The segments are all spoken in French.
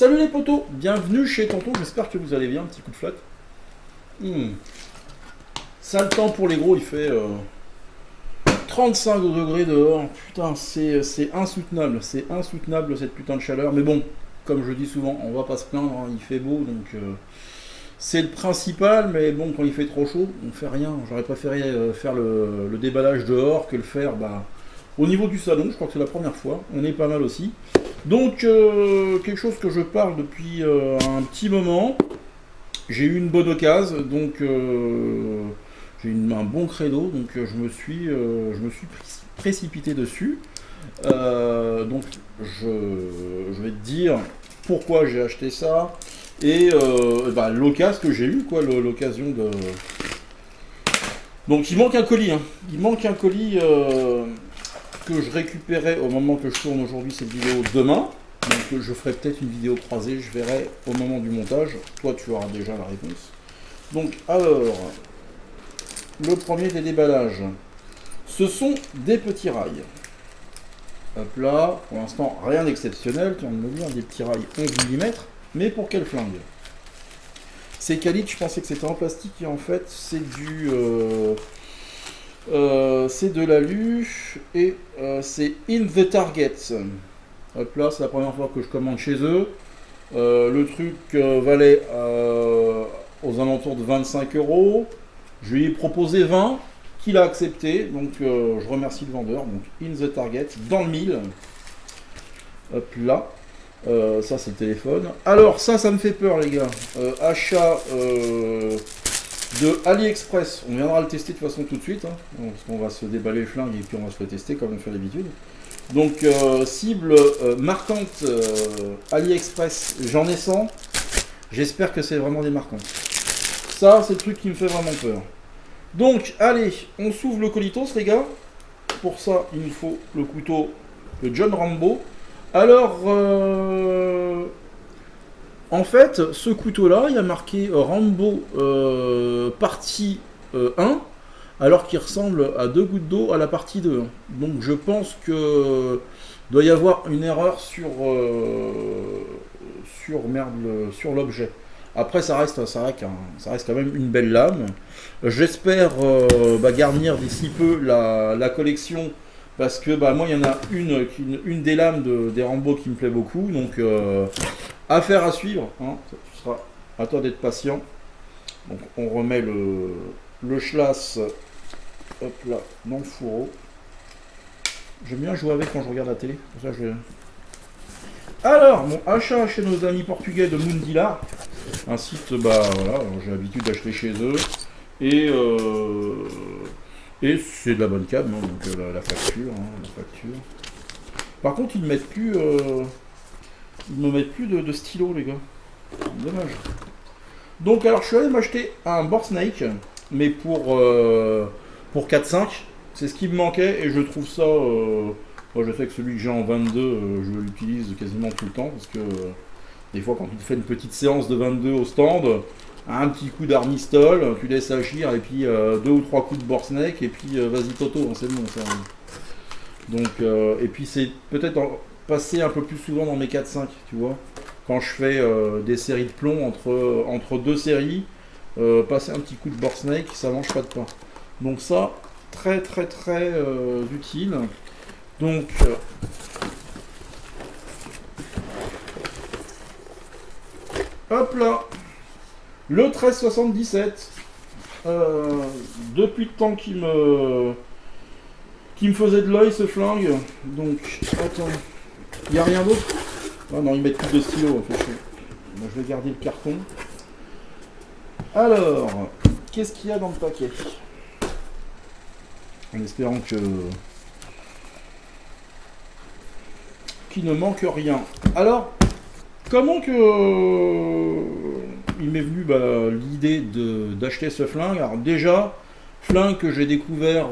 Salut les potos, bienvenue chez Tonton, j'espère que vous allez bien, un petit coup de flotte. Sale temps pour les gros, il fait 35 degrés dehors, putain c'est insoutenable cette putain de chaleur, mais bon, comme je dis souvent, on va pas se plaindre, hein, il fait beau, donc c'est le principal, mais bon, quand il fait trop chaud, on fait rien, j'aurais préféré faire le déballage dehors que le faire au niveau du salon, je crois que c'est la première fois, on est pas mal aussi. Donc, quelque chose que je parle depuis un petit moment. J'ai eu une bonne occasion, donc j'ai eu un bon credo, donc je me suis précipité dessus. Donc, je vais te dire pourquoi j'ai acheté ça et l'occasion que j'ai eu, quoi, l'occasion de. Donc, il manque un colis, hein. Il manque un colis. Que je récupérais au moment que je tourne aujourd'hui cette vidéo demain. Donc je ferai peut-être une vidéo croisée, je verrai au moment du montage. Toi tu auras déjà la réponse. Donc alors, le premier des déballages, ce sont des petits rails. Hop là, pour l'instant rien d'exceptionnel, tu viens de me dire des petits rails 11 mm, mais pour quel flingue? Ces calitres, je pensais que c'était en plastique et en fait c'est du... c'est de l'alu et c'est In The Target. Hop là, c'est la première fois que je commande chez eux. Le truc valait aux alentours de 25 €. Je lui ai proposé 20, qu'il a accepté. Donc je remercie le vendeur. Donc In The Target, dans le 1000. Hop là. Ça c'est le téléphone. Alors ça me fait peur les gars. Achat de AliExpress, on viendra le tester de toute façon tout de suite, hein, parce qu'on va se déballer le flingue et puis on va se le tester comme on fait d'habitude. Donc cible marquante AliExpress, j'en ai 100, j'espère que c'est vraiment des marquantes. Ça c'est le truc qui me fait vraiment peur. Donc allez, on s'ouvre le colitos les gars, pour ça il nous faut le couteau de John Rambo. Alors en fait, ce couteau-là, il y a marqué Rambo partie 1, alors qu'il ressemble à 2 gouttes d'eau à la partie 2. Donc je pense que doit y avoir une erreur sur l'objet. Après, ça reste quand même une belle lame. J'espère garnir d'ici peu la collection. Parce que moi il y en a une des lames des Rambo qui me plaît beaucoup, donc affaire à suivre, hein. Ce sera à toi d'être patient. Donc on remet le schlass hop là dans le fourreau. J'aime bien jouer avec quand je regarde la télé. Pour ça, Alors mon achat chez nos amis portugais de Mundila, un site voilà, j'ai l'habitude d'acheter chez eux et c'est de la bonne cam, hein, donc la facture. Par contre, ils ne mettent plus, me mettent plus de stylo, les gars. Dommage. Donc, alors, je suis allé m'acheter un Borsnake, mais pour 4-5. C'est ce qui me manquait et je trouve ça. Moi, je sais que celui que j'ai en 22, je l'utilise quasiment tout le temps parce que des fois, quand tu fais une petite séance de 22 au stand. Un petit coup d'armistol, tu laisses agir et puis 2 ou 3 coups de Borsnake et puis vas-y Toto, c'est bon ça. Donc et puis c'est peut-être passer un peu plus souvent dans mes 4-5, tu vois. Quand je fais des séries de plomb entre deux séries, passer un petit coup de Borsnake, ça mange pas de pain. Donc ça, très utile. Donc hop là. Le 1377, depuis le temps qu'il me faisait de l'œil ce flingue, donc attends, il n'y a rien d'autre? Ah non, ils mettent plus de stylo, fait chier. Moi, je vais garder le carton. Alors, qu'est-ce qu'il y a dans le paquet? En espérant qu'il ne manque rien. Alors, comment que il m'est venu l'idée d'acheter ce flingue? Alors déjà, flingue que j'ai découvert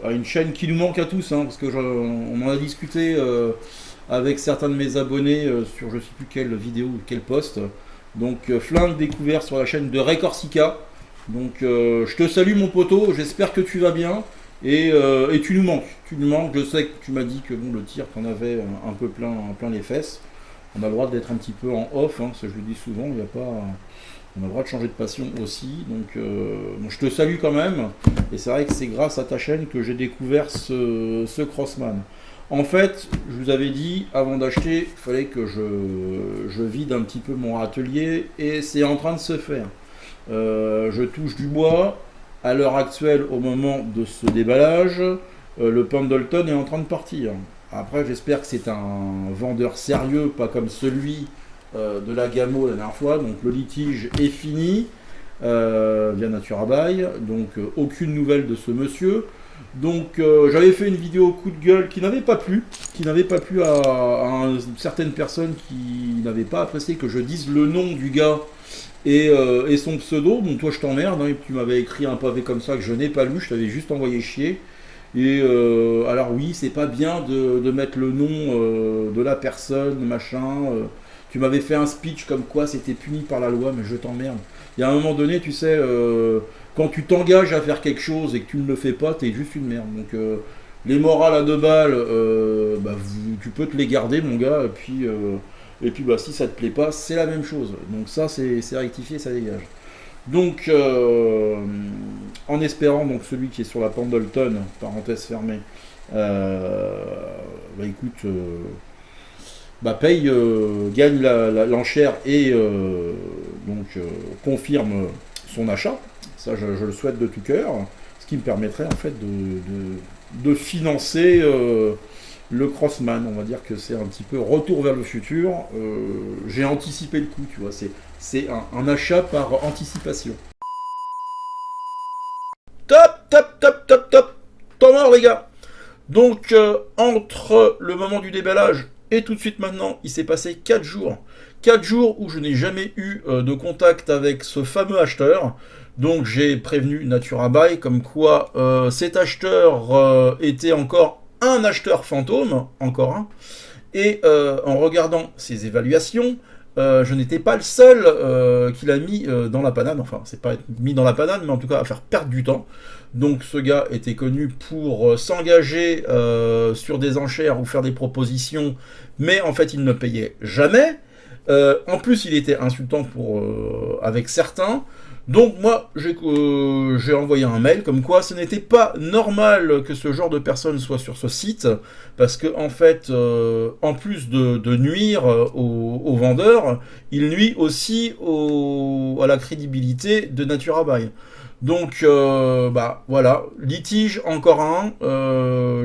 à une chaîne qui nous manque à tous, hein, parce que on en a discuté avec certains de mes abonnés sur je sais plus quelle vidéo ou quel post. Donc flingue découvert sur la chaîne de Ray Corsica. Donc je te salue mon poteau, j'espère que tu vas bien et tu nous manques. Je sais que tu m'as dit que bon, le tir t'en avait un peu plein les fesses. on a le droit d'être un petit peu en off, hein, ça je le dis souvent, il y a pas, on a le droit de changer de passion aussi. Donc bon, je te salue quand même, et c'est vrai que c'est grâce à ta chaîne que j'ai découvert ce Crossman. En fait, je vous avais dit, avant d'acheter, il fallait que je vide un petit peu mon atelier, et c'est en train de se faire. Je touche du bois. À l'heure actuelle, au moment de ce déballage, le Pendleton est en train de partir. Après, j'espère que c'est un vendeur sérieux, pas comme celui de la Gamo la dernière fois. Donc le litige est fini via Naturabuy. Donc aucune nouvelle de ce monsieur. Donc j'avais fait une vidéo coup de gueule qui n'avait pas plu, à certaines personnes qui n'avaient pas apprécié que je dise le nom du gars et son pseudo. Donc toi je t'emmerde, hein, tu m'avais écrit un pavé comme ça que je n'ai pas lu, je t'avais juste envoyé chier. Et alors oui, c'est pas bien de mettre le nom de la personne, machin. Tu m'avais fait un speech comme quoi c'était puni par la loi, mais je t'emmerde. Il y a un moment donné, tu sais, quand tu t'engages à faire quelque chose et que tu ne le fais pas, t'es juste une merde. Donc les morales à 2 balles, tu peux te les garder, mon gars. Et puis bah, si ça te plaît pas, c'est la même chose. Donc ça, c'est rectifié, ça dégage. Donc en espérant donc celui qui est sur la Pendleton, parenthèse fermée, bah écoute, paye, gagne l'enchère et confirme son achat. Ça, je le souhaite de tout cœur. Ce qui me permettrait en fait de financer le Crossman. On va dire que c'est un petit peu retour vers le futur. J'ai anticipé le coup, tu vois. C'est un achat par anticipation. Top, top, top, top, top. Temps mort, les gars. Donc, entre le moment du déballage et tout de suite maintenant, il s'est passé 4 jours. 4 jours où je n'ai jamais eu de contact avec ce fameux acheteur. Donc, j'ai prévenu Naturabuy comme quoi cet acheteur était encore un acheteur fantôme, encore un. Et en regardant ses évaluations, je n'étais pas le seul qu'il a mis dans la panade. Enfin, c'est pas mis dans la panade, mais en tout cas à faire perdre du temps. Donc ce gars était connu pour s'engager sur des enchères ou faire des propositions, mais en fait il ne payait jamais. En plus il était insultant avec certains. Donc moi j'ai envoyé un mail comme quoi ce n'était pas normal que ce genre de personne soit sur ce site, parce que en fait en plus de nuire aux vendeurs, il nuit aussi à la crédibilité de Naturabuy. Donc voilà, litige encore un,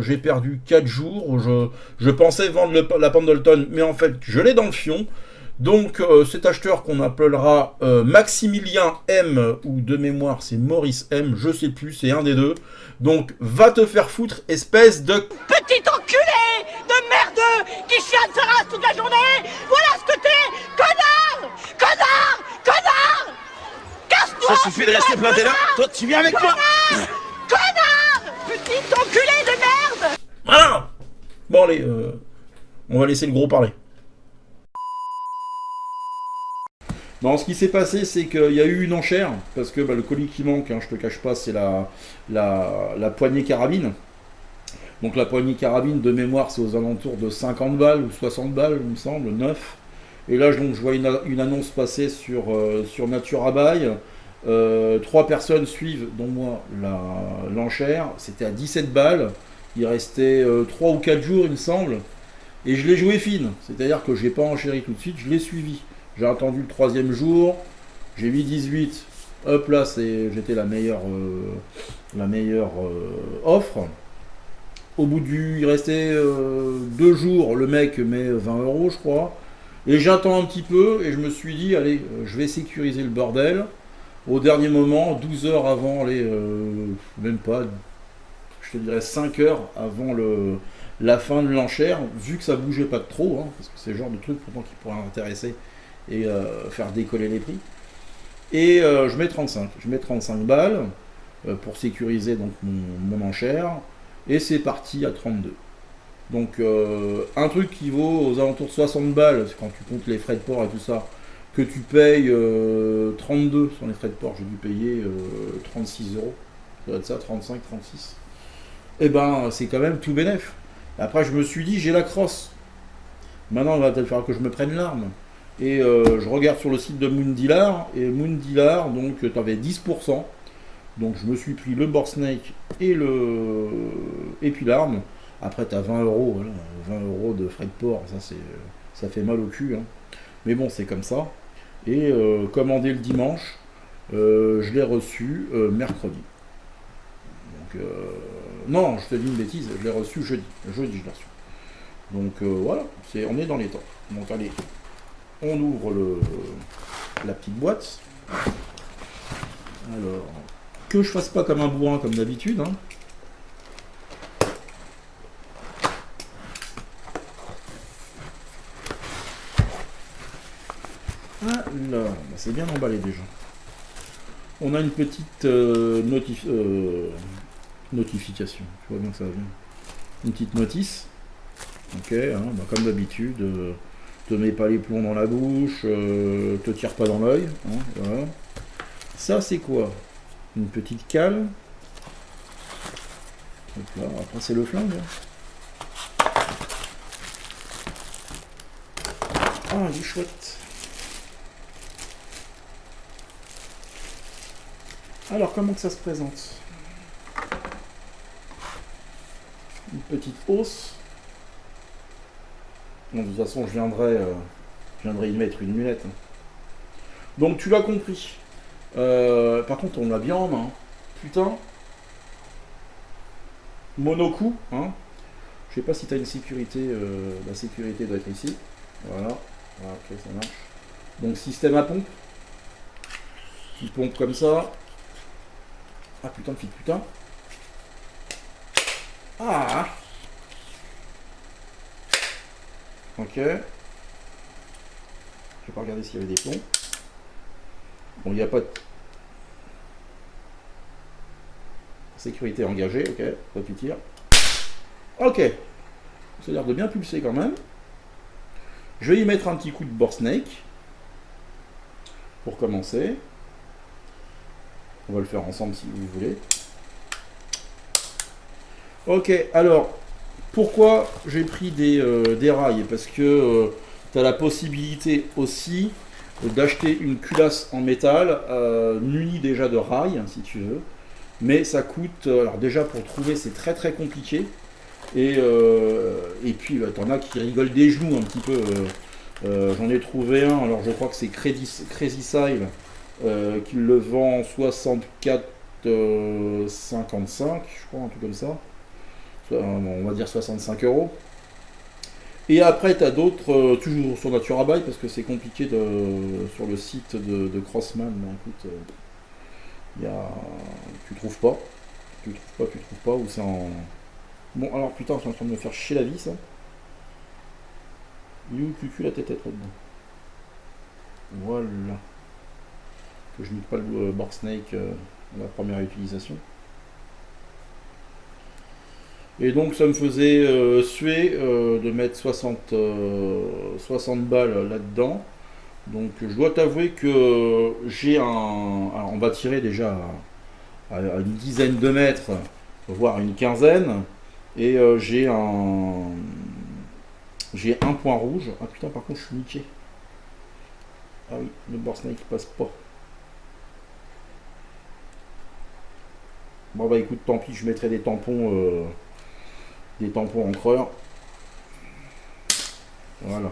j'ai perdu 4 jours, je pensais vendre la Pendleton, mais en fait je l'ai dans le fion. Donc cet acheteur qu'on appellera Maximilien M, ou de mémoire c'est Maurice M, je sais plus, c'est un des deux. Donc va te faire foutre, espèce de petit enculé de merdeux qui chiale sa race toute la journée. Voilà ce que t'es, connard, connard, connard. Casse-toi. Ça suffit de rester planté là. Toi tu viens avec moi. Connard, petit enculé de merde. Voilà. Bon allez, on va laisser le gros parler. Non, ce qui s'est passé, c'est qu'il y a eu une enchère, parce que le colis qui manque, hein, je te cache pas, c'est la poignée carabine. Donc la poignée carabine, de mémoire, c'est aux alentours de 50 balles ou 60 balles, il me semble, 9. Et là, donc, je vois une annonce passer sur Naturabuy. 3 personnes suivent, dont moi, l'enchère. C'était à 17 balles. Il restait 3 ou 4 jours, il me semble. Et je l'ai joué fine. C'est-à-dire que je n'ai pas enchéri tout de suite, je l'ai suivi. J'ai attendu le 3e jour, j'ai mis 18, hop là, j'étais la meilleure offre. Au bout il restait 2 jours, le mec met 20 €, je crois. Et j'attends un petit peu, et je me suis dit, allez, je vais sécuriser le bordel. Au dernier moment, 12 heures avant même pas, je te dirais 5 heures avant la fin de l'enchère, vu que ça bougeait pas de trop, hein, parce que c'est le genre de truc pourtant qui pourrait intéresser et faire décoller les prix. Et je mets 35 balles pour sécuriser donc mon enchère, et c'est parti à 32. Donc un truc qui vaut aux alentours de 60 balles, quand tu comptes les frais de port et tout ça, que tu payes 32 sur les frais de port, j'ai dû payer 36 €, ça doit être ça, 35, 36. Et ben c'est quand même tout bénef. Après je me suis dit, j'ai la crosse. Maintenant, il va peut-être falloir que je me prenne l'arme. Et je regarde sur le site de Moondealer, et Moondealer, donc tu avais 10%. Donc je me suis pris le board snake et puis l'arme. Après tu as 20 euros, voilà, 20 euros de frais de port, ça fait mal au cul. Hein. Mais bon, c'est comme ça. Et commandé le dimanche, je l'ai reçu mercredi. Donc non, je te dis une bêtise, je l'ai reçu jeudi. Jeudi je l'ai reçu. Donc voilà, on est dans les temps. Donc allez, on ouvre la petite boîte. Alors, que je fasse pas comme un bourrin comme d'habitude. Hein. Alors, c'est bien emballé déjà. On a une petite notification. Tu vois bien que ça va bien. Une petite notice. Ok, hein, bah comme d'habitude, te mets pas les plombs dans la bouche, te tire pas dans l'œil. Hein, voilà. Ça c'est quoi? Une petite cale. Donc là, après c'est le flingue. Ah, il est chouette. Alors comment que ça se présente? Une petite hausse. Bon, de toute façon, je viendrai y mettre une lunette. Donc, tu l'as compris. Par contre, on l'a bien en main. Putain. Monocoup. Hein. Je sais pas si tu as une sécurité. La sécurité doit être ici. Voilà. Voilà, ok, ça marche. Donc, système à pompe. Qui pompe comme ça. Ah, putain de fille, putain. Ah. Ok. Je vais pas regarder s'il y avait des plombs. Bon, il n'y a pas de sécurité engagée. Ok, pas tu tires. Ok. Ça a l'air de bien pulser quand même. Je vais y mettre un petit coup de board snake. Pour commencer. On va le faire ensemble si vous voulez. Ok, alors, pourquoi j'ai pris des rails? Parce que tu as la possibilité aussi d'acheter une culasse en métal, munie déjà de rails, si tu veux. Mais ça coûte, alors déjà pour trouver c'est très très compliqué. Et puis t'en as qui rigolent des genoux un petit peu. J'en ai trouvé un, alors je crois que c'est Crazy Style, qui le vend 64,55, je crois, un truc comme ça. On va dire 65 euros. Et après, tu as d'autres, toujours sur Naturabuy, parce que c'est compliqué sur le site de Crossman. Ben, écoute, tu trouves pas. Tu trouves pas, ou c'est en. Bon, alors putain, je suis en train de me faire chier la vie, ça. Cucu, la tête là-dedans. Voilà. Que je ne mette pas le board snake la première utilisation. Et donc ça me faisait suer de mettre 60 balles là-dedans. Donc je dois t'avouer que j'ai un... Alors on va tirer déjà à une dizaine de mètres, voire une quinzaine. Et j'ai un point rouge. Ah putain, par contre je suis niqué. Ah oui, le board snake passe pas. Bon bah écoute, tant pis, je mettrai des tampons encreurs. Voilà.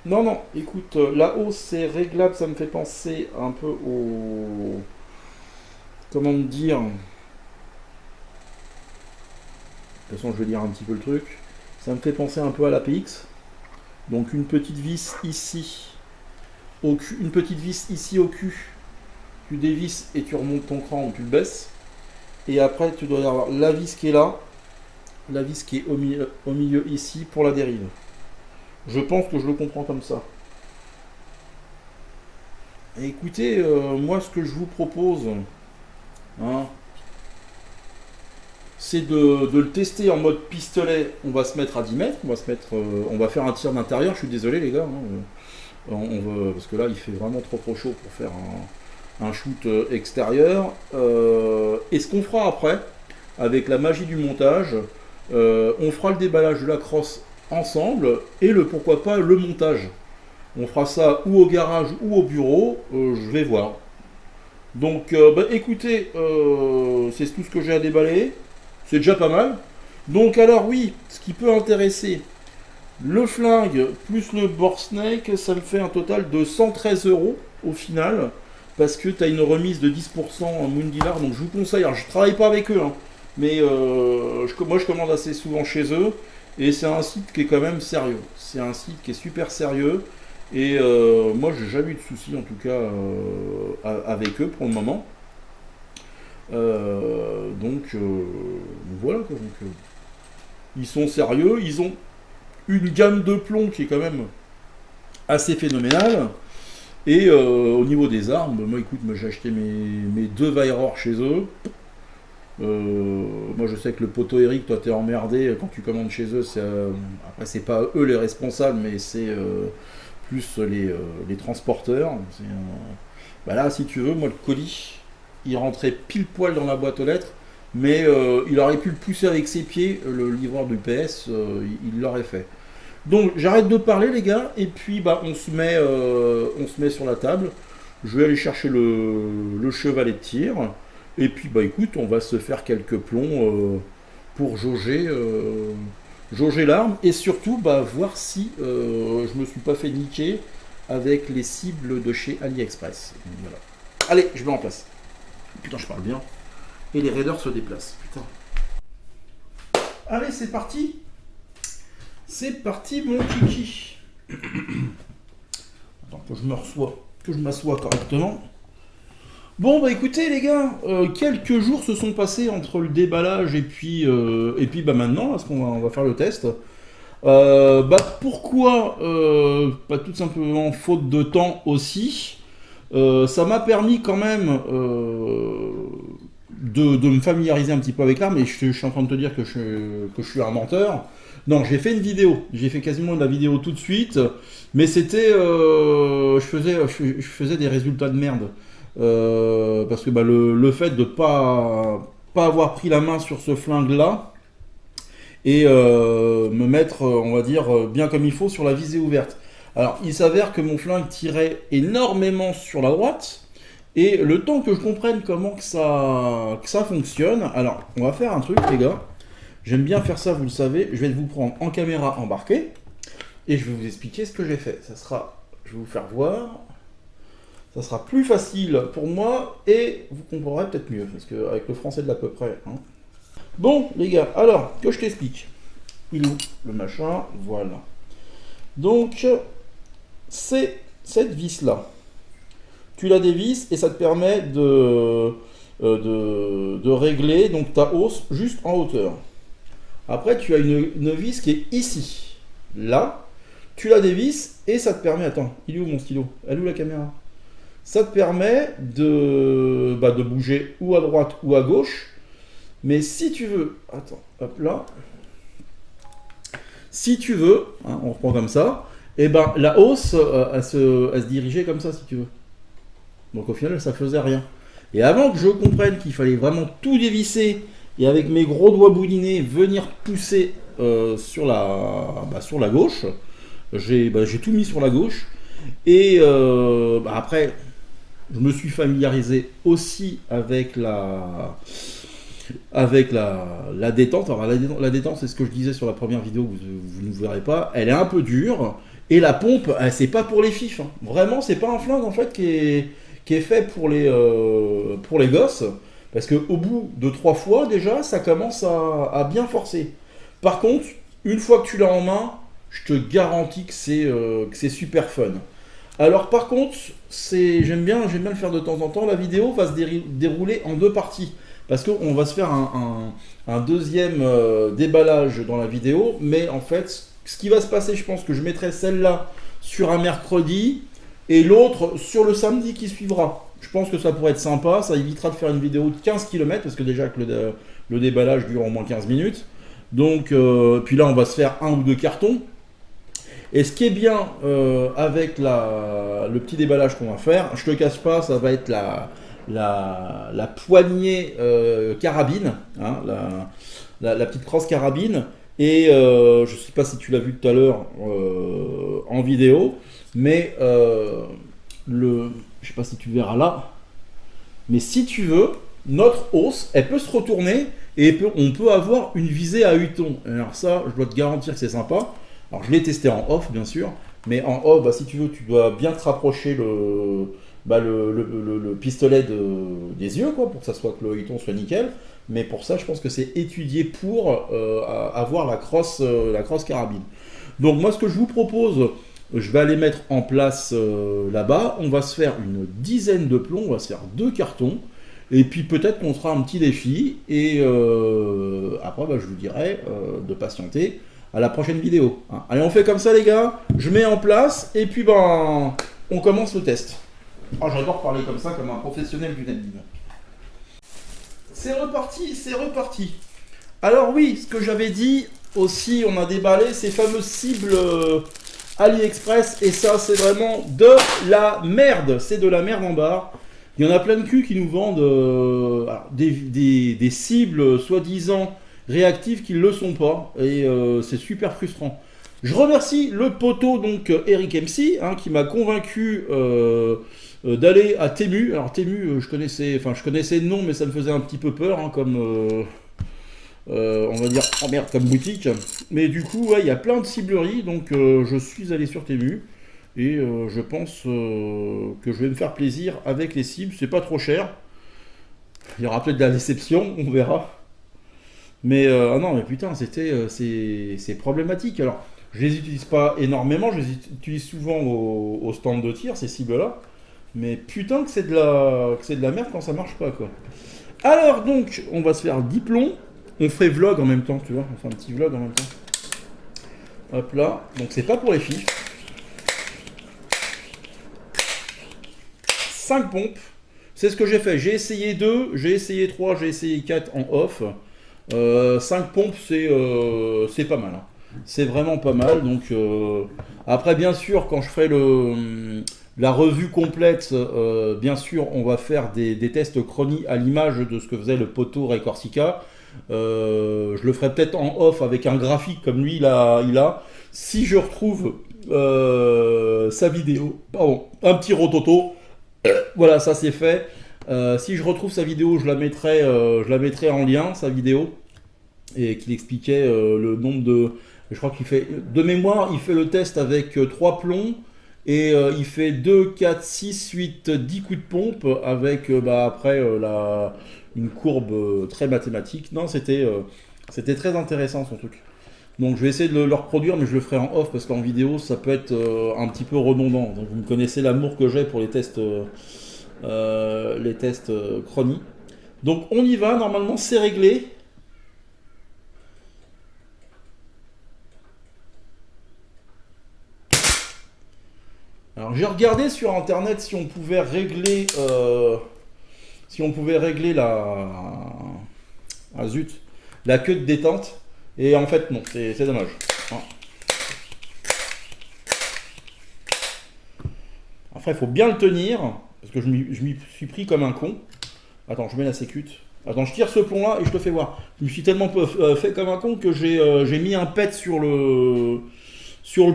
Non, écoute, la hausse c'est réglable, ça me fait penser un peu au... Comment me dire? De toute façon, je vais dire un petit peu le truc. Ça me fait penser un peu à l'APX. Donc une petite vis ici au cul, une petite vis ici au cul. Tu dévisses et tu remontes ton cran ou tu le baisses. Et après, tu dois avoir la vis qui est là, la vis qui est au milieu ici pour la dérive. Je pense que je le comprends comme ça. Et écoutez, moi, ce que je vous propose, hein, c'est de le tester en mode pistolet. On va se mettre à 10 mètres, on va faire un tir d'intérieur. Je suis désolé, les gars. Hein, parce que là, il fait vraiment trop chaud pour faire un shoot extérieur. Et ce qu'on fera après, avec la magie du montage, On fera le déballage de la crosse ensemble et pourquoi pas le montage. On fera ça ou au garage ou au bureau, je vais voir. Donc écoutez, c'est tout ce que j'ai à déballer, c'est déjà pas mal. Donc alors oui, ce qui peut intéresser, le flingue plus le bore snake, ça me fait un total de 113 € au final, parce que tu as une remise de 10% en Moondilar, donc je vous conseille, alors je travaille pas avec eux, hein, mais moi je commande assez souvent chez eux, et c'est un site qui est quand même sérieux, c'est un site qui est super sérieux, et moi j'ai jamais eu de soucis en tout cas avec eux pour le moment. Donc voilà quoi, donc, ils sont sérieux, ils ont une gamme de plomb qui est quand même assez phénoménale. Et au niveau des armes, moi écoute, moi j'ai acheté mes 2 Weyror chez eux. Moi je sais que le poteau Eric, toi t'es emmerdé quand tu commandes chez eux. Après c'est pas eux les responsables, mais c'est plus les transporteurs. Bah là si tu veux, moi le colis, il rentrait pile poil dans la boîte aux lettres. Mais il aurait pu le pousser avec ses pieds, le livreur du PS, il l'aurait fait. Donc j'arrête de parler les gars, et puis bah on se met sur la table. Je vais aller chercher le chevalet de tir, et puis bah écoute, on va se faire quelques plombs pour jauger l'arme, et surtout bah voir si je me suis pas fait niquer avec les cibles de chez AliExpress. Voilà. Allez, je mets en place. Putain, je parle bien. Et les raiders se déplacent. Putain. Allez, c'est parti. C'est parti, mon kiki. Attends, que je m'assoie correctement. Bon, bah écoutez, les gars, quelques jours se sont passés entre le déballage et puis bah maintenant, parce qu'on va faire le test. Pourquoi pas tout simplement faute de temps aussi. Ça m'a permis quand même de me familiariser un petit peu avec l'arme, et je suis en train de te dire que je suis un menteur. Non, j'ai fait une vidéo, j'ai fait quasiment la vidéo tout de suite, mais c'était, je faisais des résultats de merde, parce que bah, le fait de pas avoir pris la main sur ce flingue là, et me mettre, on va dire, bien comme il faut sur la visée ouverte. Alors, il s'avère que mon flingue tirait énormément sur la droite, et le temps que je comprenne comment que ça fonctionne, alors, on va faire un truc, les gars. J'aime bien faire ça, vous le savez. Je vais vous prendre en caméra embarquée, et je vais vous expliquer ce que j'ai fait. Je vais vous faire voir. Ça sera plus facile pour moi, et vous comprendrez peut-être mieux, parce qu'avec le français de l'à peu près. Hein. Bon, les gars, alors, que je t'explique. Il est où le machin? Voilà. Donc, c'est cette vis-là. Tu la dévisses et ça te permet de régler donc ta hausse juste en hauteur. Après, tu as une vis qui est ici. Là, tu la dévisses et ça te permet... Attends, il est où mon stylo? Elle est où la caméra? Ça te permet de bouger ou à droite ou à gauche. Mais si tu veux... Attends, hop là. Si tu veux, hein, on reprend comme ça, et ben la hausse, elle se dirigeait comme ça si tu veux. Donc au final, ça faisait rien. Et avant que je comprenne qu'il fallait vraiment tout dévisser, et avec mes gros doigts boulinés, venir pousser sur la gauche, j'ai tout mis sur la gauche. Et après, je me suis familiarisé aussi avec la détente. Alors la détente, c'est ce que je disais sur la première vidéo, vous ne verrez pas. Elle est un peu dure. Et la pompe, c'est pas pour les fifs. Hein. Vraiment, c'est pas un flingue en fait qui est fait pour les gosses. Parce qu'au bout de 3 fois, déjà, ça commence à bien forcer. Par contre, une fois que tu l'as en main, je te garantis que c'est super fun. Alors par contre, j'aime bien le faire de temps en temps. La vidéo va se dérouler en 2 parties. Parce qu'on va se faire un deuxième déballage dans la vidéo. Mais en fait, ce qui va se passer, je pense que je mettrai celle-là sur un mercredi et l'autre sur le samedi qui suivra. Je pense que ça pourrait être sympa, ça évitera de faire une vidéo de 15 km, parce que déjà que le déballage dure au moins 15 minutes. Donc, puis là, on va se faire 1 ou 2 cartons. Et ce qui est bien avec le petit déballage qu'on va faire, je te cache pas, ça va être la poignée carabine. Hein, la petite crosse carabine. Et je sais pas si tu l'as vu tout à l'heure en vidéo, mais je sais pas si tu le verras là, mais si tu veux, notre hausse, elle peut se retourner et on peut avoir une visée à huton. Alors ça, je dois te garantir que c'est sympa. Alors je l'ai testé en off, bien sûr, mais en off, bah, si tu veux, tu dois bien te rapprocher le pistolet des yeux, quoi, pour que ça soit que le huton soit nickel. Mais pour ça, je pense que c'est étudié pour avoir la crosse carabine. Donc moi, ce que je vous propose, je vais aller mettre en place là-bas. On va se faire une dizaine de plombs, on va se faire 2 cartons. Et puis peut-être qu'on fera un petit défi. Et après, bah, je vous dirai de patienter à la prochaine vidéo. Hein. Allez, on fait comme ça, les gars. Je mets en place et puis ben, on commence le test. Oh, j'adore parler comme ça, comme un professionnel du net. C'est reparti, c'est reparti. Alors oui, ce que j'avais dit aussi, on a déballé ces fameuses cibles AliExpress. Et ça, c'est vraiment de la merde. C'est de la merde en barre. Il y en a plein de culs qui nous vendent des cibles soi-disant réactives qui ne le sont pas. Et c'est super frustrant. Je remercie le poteau, donc Eric MC, hein, qui m'a convaincu d'aller à Temu. Alors Temu, je connaissais le nom, mais ça me faisait un petit peu peur, hein, comme on va dire, oh merde, comme boutique. Mais du coup, ouais, il y a plein de cibleries, donc je suis allé sur Temu. Et je pense que je vais me faire plaisir avec les cibles. C'est pas trop cher. Il y aura peut-être de la déception, on verra. Mais ah non, mais putain, c'est problématique. Alors, je les utilise pas énormément. Je les utilise souvent au stand de tir, ces cibles-là. Mais putain que c'est de la merde quand ça marche pas, quoi. Alors donc, on va se faire 10 plombs. On ferait vlog en même temps, tu vois. On fait un petit vlog en même temps. Hop là. Donc c'est pas pour les fifs. 5 pompes, c'est ce que j'ai fait. J'ai essayé 2, j'ai essayé 3, j'ai essayé 4 en off. 5 pompes, c'est pas mal. Hein. C'est vraiment pas mal. Donc, après, bien sûr, quand je ferai la revue complète, bien sûr, on va faire des tests chronie à l'image de ce que faisait le poteau Ray Corsica. Je le ferai peut-être en off avec un graphique comme lui il a. Si je retrouve sa vidéo, pardon, un petit rototo. Voilà, ça c'est fait. Si je retrouve sa vidéo, je la mettrai en lien, sa vidéo, et qu'il expliquait le nombre de... Je crois qu'il fait... De mémoire, il fait le test avec 3 plombs, et il fait 2, 4, 6, 8, 10 coups de pompe, avec après une courbe très mathématique. Non, c'était très intéressant son truc. Donc je vais essayer de le reproduire, mais je le ferai en off, parce qu'en vidéo, ça peut être un petit peu redondant. Donc vous me connaissez l'amour que j'ai pour les tests chronie. Donc on y va, normalement c'est réglé. Alors j'ai regardé sur internet si on pouvait régler la queue de détente. Et en fait, non, c'est dommage. Après, il faut bien le tenir, parce que je m'y suis pris comme un con. Attends, je mets la sécute. Attends, je tire ce plomb-là et je te fais voir. Je me suis tellement fait comme un con que j'ai mis un pet sur le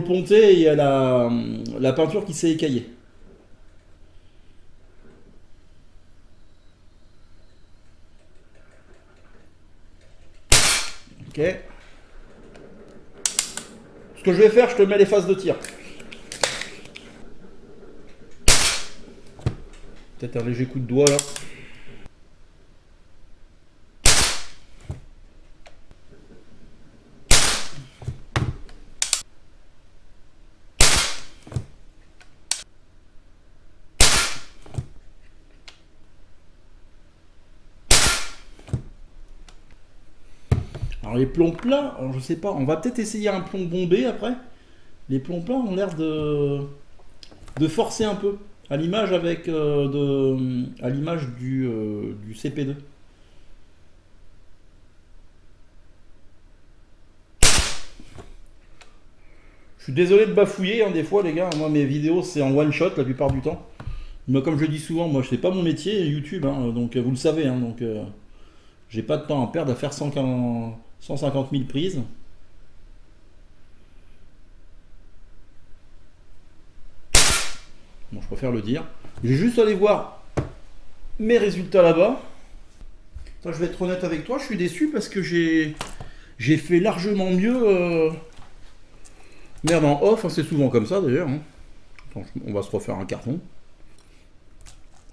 ponté et il y a la peinture qui s'est écaillée. Ok. Ce que je vais faire, je te mets les phases de tir. Peut-être un léger coup de doigt là. Alors les plombs plats, alors je sais pas, on va peut-être essayer un plomb bombé après. Les plombs plats ont l'air de forcer un peu, à l'image du CP2. Je suis désolé de bafouiller, hein, des fois les gars, moi mes vidéos c'est en one shot la plupart du temps. Mais comme je dis souvent, moi c'est pas mon métier YouTube, hein, donc vous le savez, hein, donc j'ai pas de temps à perdre à faire 140 150 000 prises. Bon, je préfère le dire. J'ai juste allé voir mes résultats là-bas. Je vais être honnête avec toi, je suis déçu parce que j'ai fait largement mieux. Merde, en off, hein, c'est souvent comme ça d'ailleurs. Hein. Attends, on va se refaire un carton.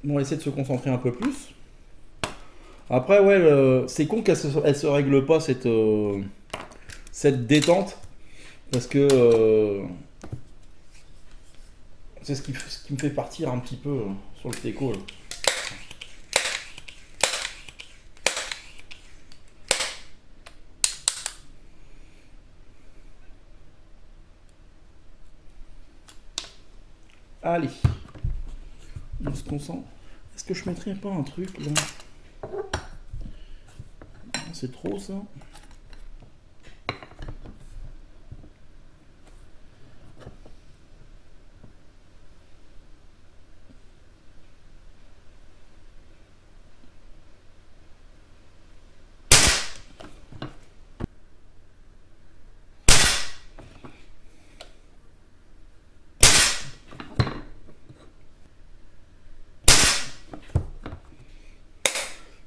On va essayer de se concentrer un peu plus. Après, ouais, c'est con qu'elle se règle pas cette détente. Parce que c'est ce qui me fait partir un petit peu sur le teco. Là. Allez, on se concentre. Est-ce que je mettrais pas un truc là? C'est trop ça.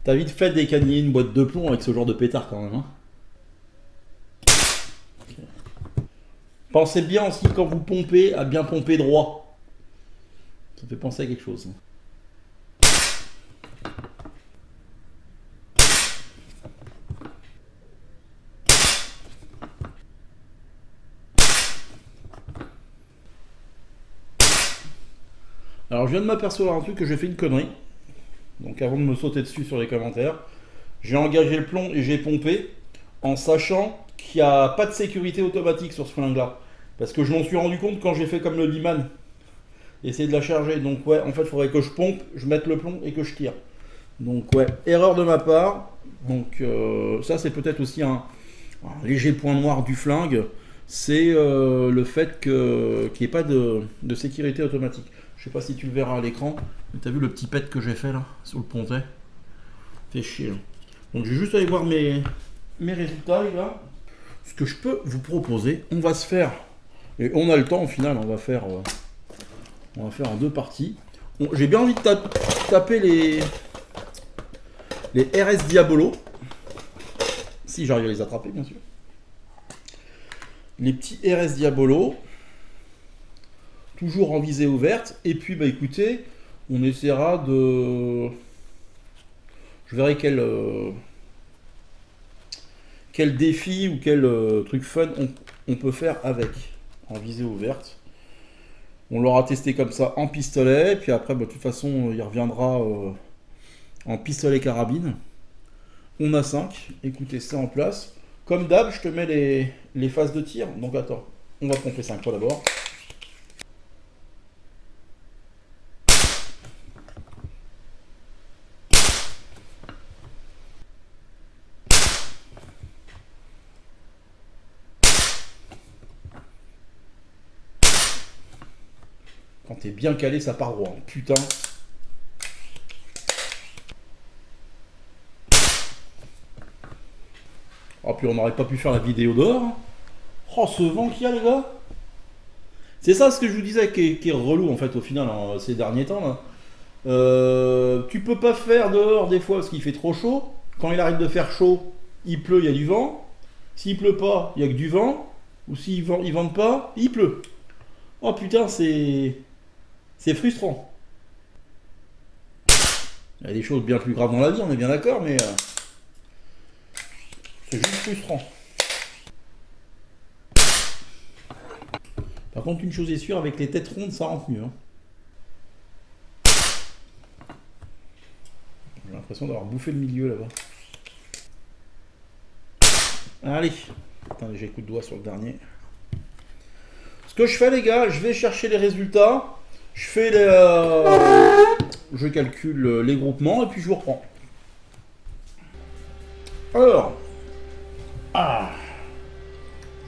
T'as vite fait d'écagner une boîte de plomb avec ce genre de pétard quand même. Hein. Okay. Pensez bien aussi quand vous pompez à bien pomper droit. Ça fait penser à quelque chose. Alors je viens de m'apercevoir un truc que j'ai fait une connerie. Donc avant de me sauter dessus sur les commentaires, j'ai engagé le plomb et j'ai pompé en sachant qu'il n'y a pas de sécurité automatique sur ce flingue-là. Parce que je m'en suis rendu compte quand j'ai fait comme le Liman, essayer de la charger. Donc ouais, en fait, il faudrait que je pompe, je mette le plomb et que je tire. Donc ouais, erreur de ma part. Donc ça, c'est peut-être aussi un léger point noir du flingue. C'est le fait qu'il n'y ait pas de sécurité automatique. Je sais pas si tu le verras à l'écran, mais t'as vu le petit pet que j'ai fait là, sur le pontet? Fait chier. Là. Donc je vais juste aller voir mes résultats les gars. Ce que je peux vous proposer, on va se faire, et on a le temps au final, on va faire en 2 parties. J'ai bien envie de taper les RS Diabolo, si j'arrive à les attraper bien sûr. Les petits RS Diabolo. Toujours en visée ouverte. Et puis, bah écoutez, on essaiera de... Je verrai quel défi ou quel truc fun on peut faire avec en visée ouverte. On l'aura testé comme ça en pistolet. Puis après, bah, de toute façon, il reviendra en pistolet carabine. On a 5. Écoutez, c'est en place. Comme d'hab, je te mets les phases de tir. Donc attends, on va pomper 5 fois d'abord. Quand t'es bien calé, ça part droit. Putain. Oh, puis on n'aurait pas pu faire la vidéo dehors. Oh, ce vent qu'il y a, les gars. C'est ça ce que je vous disais qui est relou, en fait, au final, hein, ces derniers temps. Là. Tu peux pas faire dehors, des fois, parce qu'il fait trop chaud. Quand il arrête de faire chaud, il pleut, il y a du vent. S'il pleut pas, il y a que du vent. Ou s'il vente pas, il pleut. Oh, putain, c'est frustrant. Il y a des choses bien plus graves dans la vie, on est bien d'accord, mais c'est juste frustrant. Par contre, une chose est sûre, avec les têtes rondes, ça rentre mieux. Hein. J'ai l'impression d'avoir bouffé le milieu là-bas. Allez. Attendez, j'ai un coup de doigt sur le dernier. Ce que je fais, les gars, je vais chercher les résultats. Je fais je calcule les groupements et puis je vous reprends. Alors,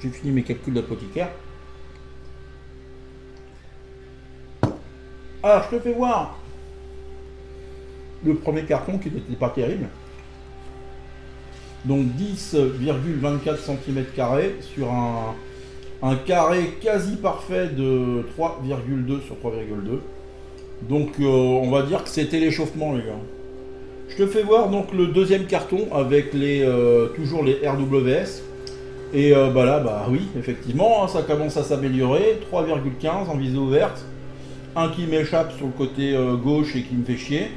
j'ai fini mes calculs d'apothicaire. Alors, je te fais voir le premier carton qui n'était pas terrible. Donc 10,24 cm² sur un carré quasi parfait de 3,2 sur 3,2. Donc on va dire que c'était l'échauffement les gars. Je te fais voir donc le deuxième carton avec toujours les RWS. Et là, oui, effectivement, hein, ça commence à s'améliorer. 3,15 en visée ouverte. Un qui m'échappe sur le côté gauche et qui me fait chier.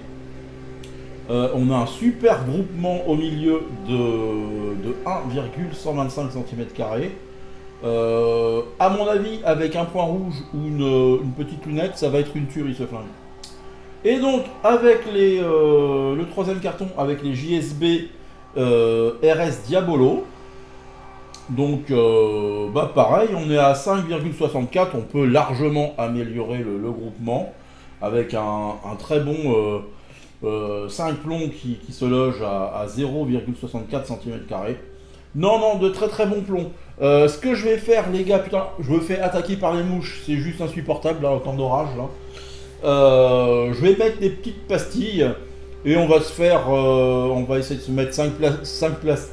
On a un super groupement au milieu de 1,125 cm². À mon avis, avec un point rouge ou une petite lunette, ça va être une tuerie ce flingue. Et donc, avec le troisième carton, avec les JSB RS Diabolo, donc pareil, on est à 5,64, on peut largement améliorer le groupement, avec un très bon 5 plombs qui se loge à 0,64 cm². Non, de très très bons plombs. Ce que je vais faire, les gars, putain, je me fais attaquer par les mouches, c'est juste insupportable, là, au temps d'orage, là. Je vais mettre des petites pastilles, et on va on va essayer de se mettre 5 places.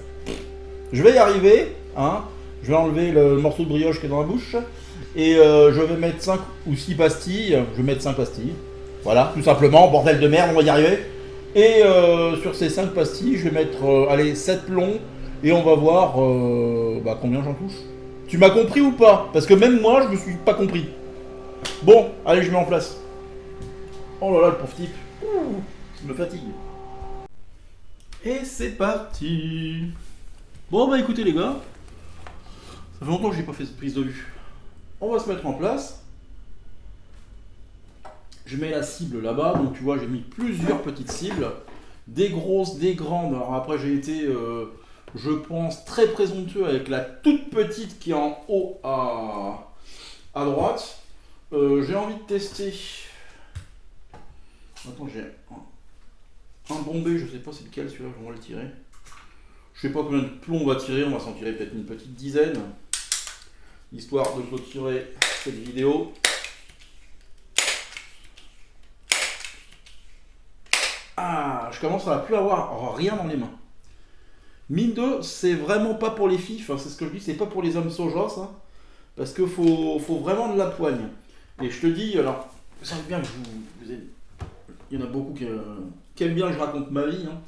Je vais y arriver, hein. Je vais enlever le morceau de brioche qui est dans la bouche, et je vais mettre 5 ou 6 pastilles, je vais mettre 5 pastilles. Voilà, tout simplement, bordel de merde, on va y arriver. Et sur ces 5 pastilles, je vais mettre, allez, 7 plombs. Et on va voir combien j'en touche. Tu m'as compris ou pas? Parce que même moi, je me suis pas compris. Bon, allez, je mets en place. Oh là là, le pauvre type. Ça me fatigue. Et c'est parti. Bon, écoutez les gars. Ça fait longtemps que j'ai pas fait cette prise de vue. On va se mettre en place. Je mets la cible là-bas. Donc tu vois, j'ai mis plusieurs petites cibles. Des grosses, des grandes. Alors après, j'ai été... je pense très présomptueux avec la toute petite qui est en haut à droite. J'ai envie de tester. Attends, j'ai un bombé, je sais pas c'est lequel celui-là, on va le tirer. Je sais pas combien de plombs on va tirer, on va s'en tirer peut-être une petite dizaine. Histoire de clôturer cette vidéo. Ah, je commence à plus avoir rien dans les mains. Mine de, c'est vraiment pas pour les fifs, hein, c'est ce que je dis, c'est pas pour les hommes soja ça, parce que faut vraiment de la poigne. Et je te dis, alors, vous savez bien que il y en a beaucoup qui aiment bien que je raconte ma vie, hein,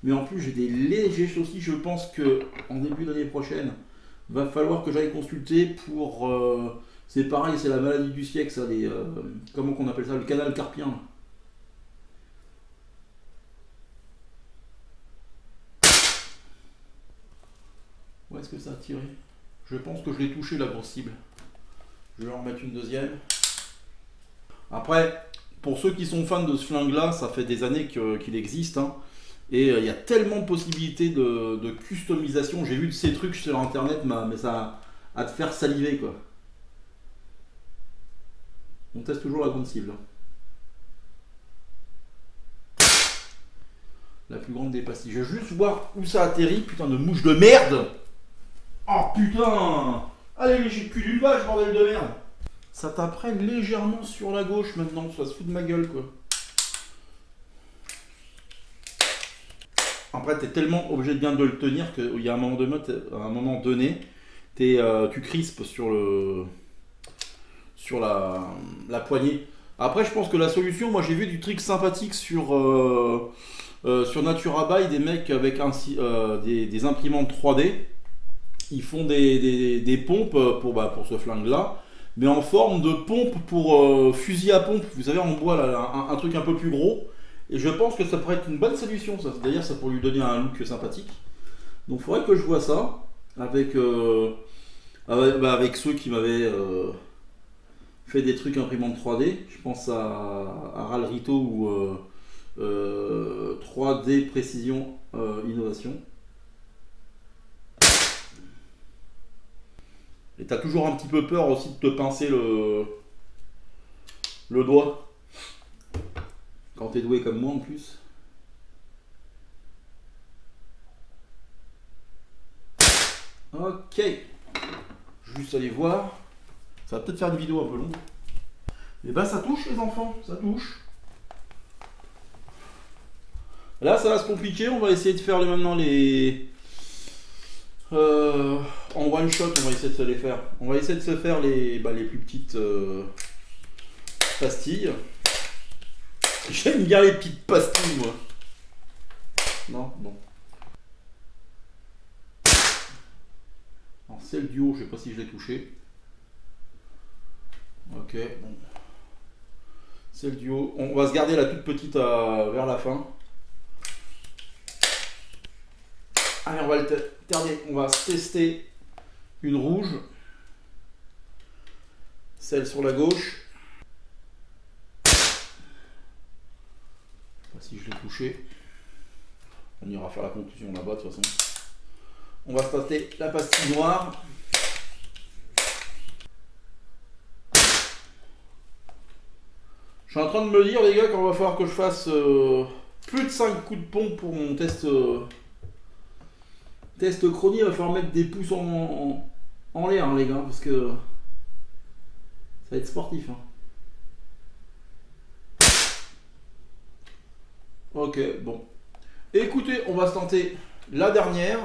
mais en plus j'ai des légers soucis, je pense que en début d'année prochaine, va falloir que j'aille consulter pour, c'est pareil, c'est la maladie du siècle, ça, comment qu'on appelle ça, le canal carpien. Où est-ce que ça a tiré? Je pense que je l'ai touché la grosse cible. Je vais en remettre une deuxième. Après, pour ceux qui sont fans de ce flingue là, ça fait des années qu'il existe. Hein, et il y a tellement de possibilités de customisation. J'ai vu de ces trucs sur internet, mais ça à te faire saliver quoi. On teste toujours la grande cible. La plus grande des pastilles. Je vais juste voir où ça atterrit, putain de mouche de merde! Oh putain! Allez, léger de cul d'une vache, bordel de merde! Ça t'apprenne légèrement sur la gauche maintenant, ça se fout de ma gueule quoi. Après, t'es tellement obligé de bien de le tenir qu'il y a un moment donné, tu crispes sur la poignée. Après, je pense que la solution, moi j'ai vu du truc sympathique sur NaturaBuy, des mecs avec des imprimantes 3D. Ils font des pompes pour ce flingue là, mais en forme de pompe pour fusil à pompe, vous savez en bois là, un truc un peu plus gros. Et je pense que ça pourrait être une bonne solution, ça. D'ailleurs ça pourrait lui donner un look sympathique. Donc il faudrait que je vois ça avec ceux qui m'avaient fait des trucs imprimantes 3D. Je pense à Ralrito ou 3D Précision Innovation. Et t'as toujours un petit peu peur aussi de te pincer le doigt. Quand t'es doué comme moi en plus. Ok. Juste aller voir. Ça va peut-être faire une vidéo un peu longue. Et bah ça touche les enfants, ça touche. Là ça va se compliquer, on va essayer de faire maintenant les En one shot, on va essayer de se les faire. On va essayer de se faire les plus petites pastilles. J'aime bien les petites pastilles, moi. Non, bon. Alors, celle du haut, je sais pas si je l'ai touché. Ok, bon. Celle du haut. On va se garder la toute petite vers la fin. Allez, on va on va tester une rouge. Celle sur la gauche. Je sais pas si je l'ai touché. On ira faire la conclusion là-bas de toute façon. On va tester la pastille noire. Je suis en train de me dire, les gars, qu'il va falloir que je fasse plus de 5 coups de pompe pour mon test. Test chrony, il va falloir mettre des pouces en l'air, hein, les gars, parce que ça va être sportif. Hein. Ok, bon. Écoutez, on va se tenter la dernière.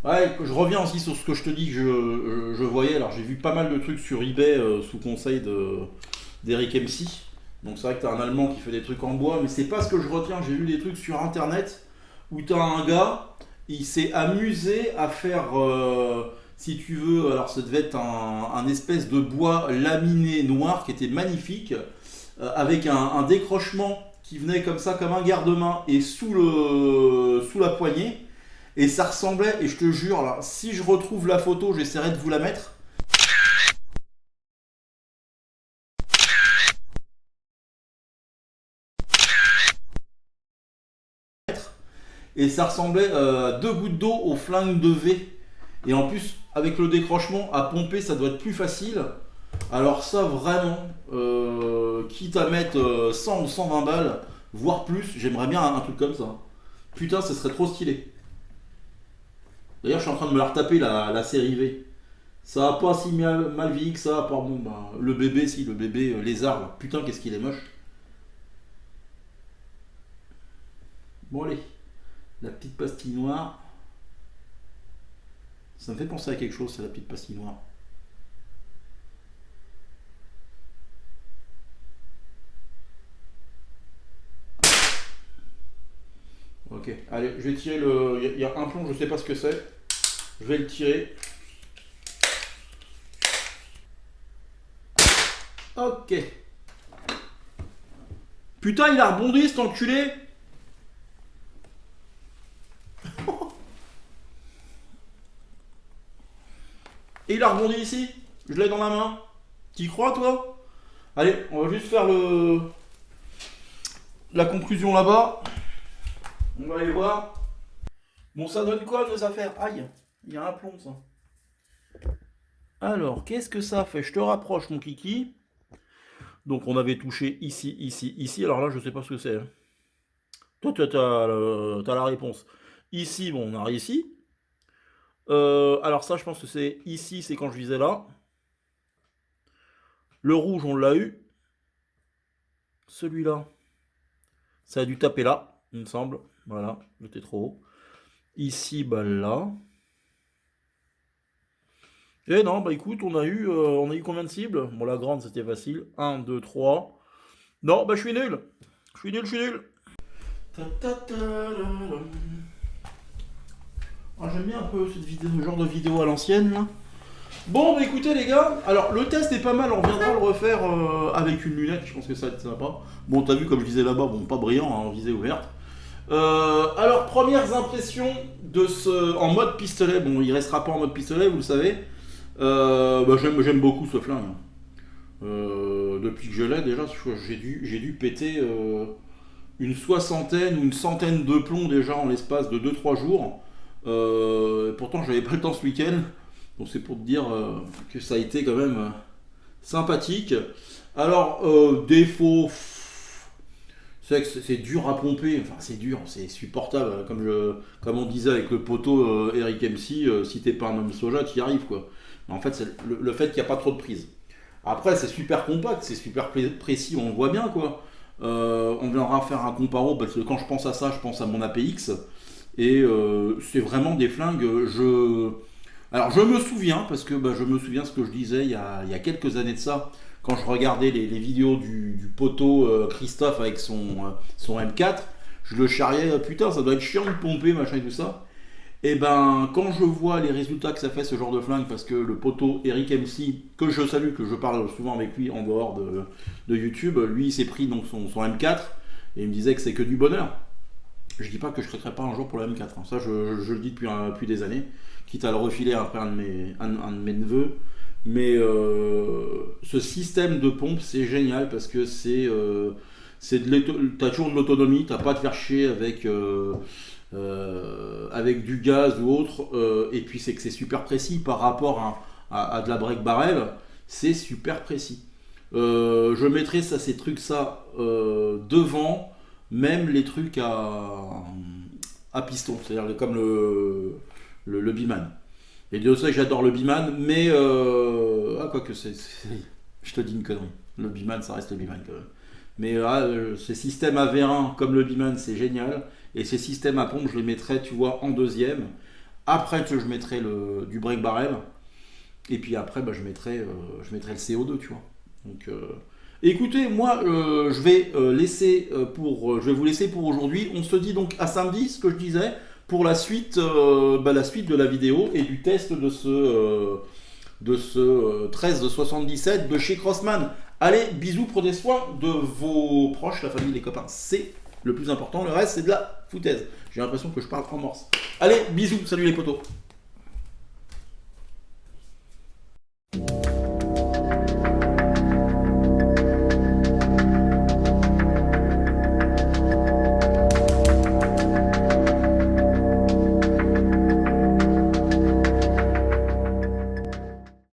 Ouais, je reviens aussi sur ce que je te dis que je voyais. Alors, j'ai vu pas mal de trucs sur eBay sous conseil d'Eric MC. Donc, c'est vrai que tu as un Allemand qui fait des trucs en bois, mais c'est pas ce que je retiens. J'ai vu des trucs sur Internet où tu as un gars, il s'est amusé à faire, si tu veux, alors ça devait être un espèce de bois laminé noir qui était magnifique, avec un décrochement qui venait comme ça, comme un garde-main, et sous la poignée. Et ça ressemblait, et je te jure, là, si je retrouve la photo, j'essaierai de vous la mettre. Et ça ressemblait à 2 gouttes d'eau au flingue de V. Et en plus, avec le décrochement, à pomper, ça doit être plus facile. Alors ça, vraiment, quitte à mettre 100 ou 120 balles, voire plus, j'aimerais bien un truc comme ça. Putain, ce serait trop stylé. D'ailleurs, je suis en train de me la retaper, la série V. Ça a pas si mal vieilli que ça, à part bon, bah, le bébé, si, le bébé lézard, là. Putain, qu'est-ce qu'il est moche. Bon, allez. La petite pastille noire. Ça me fait penser à quelque chose, c'est la petite pastille noire. Ok, allez, je vais tirer le... Il y a un plomb, je sais pas ce que c'est. Je vais le tirer. Ok. Putain, il a rebondi cet enculé. Et il a rebondi ici. Je l'ai dans la main. T'y crois, toi? Allez, on va juste faire la conclusion là-bas. On va aller voir. Bon, ça donne quoi nos affaires? Aïe, il y a un plomb, ça. Alors, qu'est-ce que ça fait? Je te rapproche, mon kiki. Donc, on avait touché ici, ici, ici. Alors là, je sais pas ce que c'est. Toi, t'as la réponse. Ici, bon, on a réussi. Alors ça, je pense que c'est ici, c'est quand je visais là. Le rouge, on l'a eu. Celui-là, ça a dû taper là, il me semble. Voilà, j'étais trop haut. Ici, bah là. Et non, bah écoute, on a eu combien de cibles? Bon, la grande, c'était facile. 1, 2, 3. Non, bah je suis nul. Je suis nul, je suis nul. Ah, j'aime bien un peu ce genre de vidéo à l'ancienne, là. Bon, bah écoutez les gars, alors le test est pas mal, on reviendra le refaire avec une lunette, je pense que ça va être sympa. Bon, t'as vu comme je disais là-bas, bon, pas brillant, hein, en visée ouverte. Alors, premières impressions de en mode pistolet. Bon, il restera pas en mode pistolet, vous le savez. Bah, j'aime beaucoup ce flingue. Depuis que je l'ai, déjà, j'ai dû péter une soixantaine ou une centaine de plombs déjà en l'espace de 2-3 jours. Pourtant, j'avais pas le temps ce week-end. Donc c'est pour te dire que ça a été quand même sympathique. Alors, défaut, c'est que c'est dur à pomper, enfin c'est dur, c'est supportable. Comme on disait avec le poteau Eric MC, si t'es pas un homme soja, tu y arrives quoi. Mais en fait, c'est le fait qu'il n'y a pas trop de prise. Après, c'est super compact, c'est super précis, on le voit bien quoi. On viendra faire un comparo parce que quand je pense à ça, je pense à mon APX. Et c'est vraiment des flingues. Alors je me souviens, parce que je me souviens ce que je disais il y a quelques années de ça, quand je regardais les vidéos du poteau Christophe avec son M4, je le charriais, putain ça doit être chiant de pomper, machin et tout ça. Et ben quand je vois les résultats que ça fait ce genre de flingue, parce que le poteau Eric MC, que je salue, que je parle souvent avec lui en dehors de YouTube, lui il s'est pris donc son M4, et il me disait que c'est que du bonheur. Je dis pas que je ne pas un jour pour la M4, hein. Ça je le dis depuis des années, quitte à le refiler après un de mes neveux. Mais ce système de pompe c'est génial parce que t'as toujours de l'autonomie, t'as pas à te faire chier avec du gaz ou autre, et puis c'est que c'est super précis par rapport à de la break barrel, c'est super précis. Je mettrai ces trucs devant même les trucs à piston, c'est-à-dire comme le Biman. Et Dieu sait que j'adore le Biman, mais quoique je te dis une connerie. Le Biman, ça reste le Biman quand même. Mais ces systèmes à vérin comme le Biman, c'est génial. Et ces systèmes à pompe, je les mettrais, tu vois, en deuxième. Après, je mettrais du break barrel. Et puis après, je mettrais le CO2, tu vois. Donc, écoutez, moi, je vais vous laisser pour aujourd'hui. On se dit donc à samedi, ce que je disais, pour la suite de la vidéo et du test de ce 1377 de chez Crossman. Allez, bisous, prenez soin de vos proches, la famille, les copains. C'est le plus important. Le reste, c'est de la foutaise. J'ai l'impression que je parle en morse. Allez, bisous, salut les potos.